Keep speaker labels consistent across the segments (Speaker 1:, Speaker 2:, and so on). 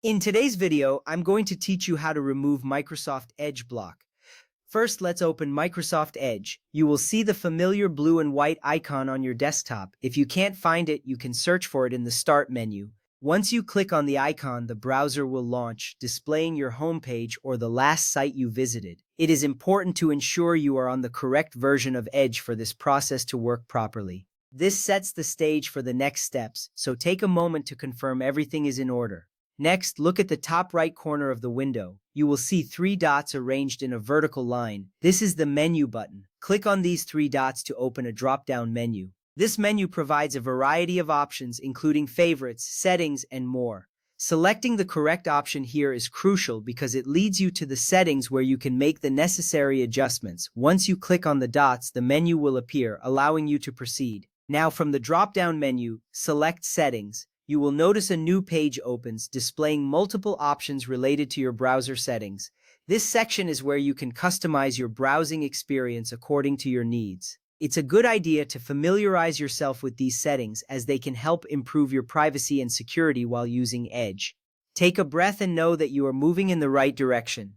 Speaker 1: In today's video, I'm going to teach you how to remove Microsoft Edge block. First, let's open Microsoft Edge. You will see the familiar blue and white icon on your desktop. If you can't find it, you can search for it in the Start menu. Once you click on the icon, the browser will launch, displaying your homepage or the last site you visited. It is important to ensure you are on the correct version of Edge for this process to work properly. This sets the stage for the next steps, so take a moment to confirm everything is in order. Next, look at the top right corner of the window. You will see three dots arranged in a vertical line. This is the menu button. Click on these three dots to open a drop-down menu. This menu provides a variety of options, including favorites, settings, and more. Selecting the correct option here is crucial because it leads you to the settings where you can make the necessary adjustments. Once you click on the dots, the menu will appear, allowing you to proceed. Now, from the drop-down menu, select Settings. You will notice a new page opens, displaying multiple options related to your browser settings. This section is where you can customize your browsing experience according to your needs. It's a good idea to familiarize yourself with these settings as they can help improve your privacy and security while using Edge. Take a breath and know that you are moving in the right direction.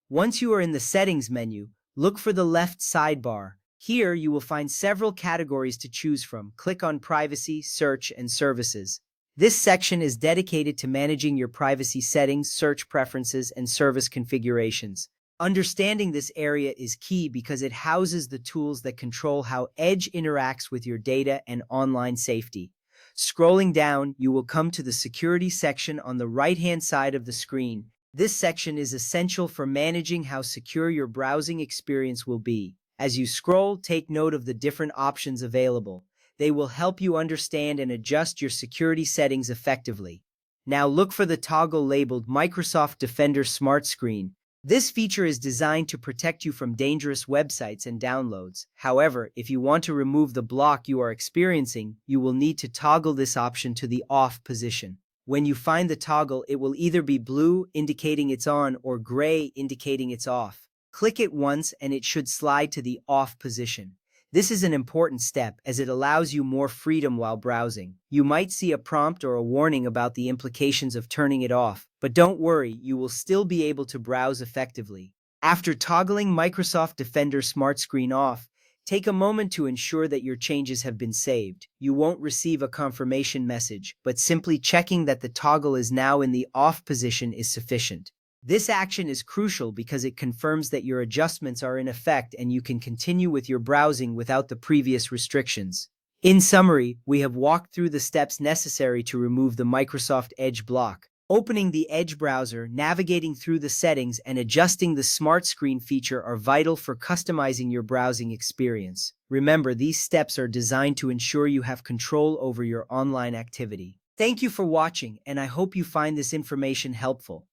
Speaker 1: Once you are in the Settings menu, look for the left sidebar. Here, you will find several categories to choose from. Click on Privacy, Search, and Services. This section is dedicated to managing your privacy settings, search preferences, and service configurations. Understanding this area is key because it houses the tools that control how Edge interacts with your data and online safety. Scrolling down, you will come to the Security section on the right-hand side of the screen. This section is essential for managing how secure your browsing experience will be. As you scroll, take note of the different options available. They will help you understand and adjust your security settings effectively. Now look for the toggle labeled Microsoft Defender Smart Screen. This feature is designed to protect you from dangerous websites and downloads. However, if you want to remove the block you are experiencing, you will need to toggle this option to the off position. When you find the toggle, it will either be blue, indicating it's on, or gray, indicating it's off. Click it once and it should slide to the off position. This is an important step as it allows you more freedom while browsing. You might see a prompt or a warning about the implications of turning it off, but don't worry, you will still be able to browse effectively. After toggling Microsoft Defender Smart Screen off, take a moment to ensure that your changes have been saved. You won't receive a confirmation message, but simply checking that the toggle is now in the off position is sufficient. This action is crucial because it confirms that your adjustments are in effect and you can continue with your browsing without the previous restrictions. In summary, we have walked through the steps necessary to remove the Microsoft Edge block. Opening the Edge browser, navigating through the settings, and adjusting the Smart Screen feature are vital for customizing your browsing experience. Remember, these steps are designed to ensure you have control over your online activity. Thank you for watching, and I hope you find this information helpful.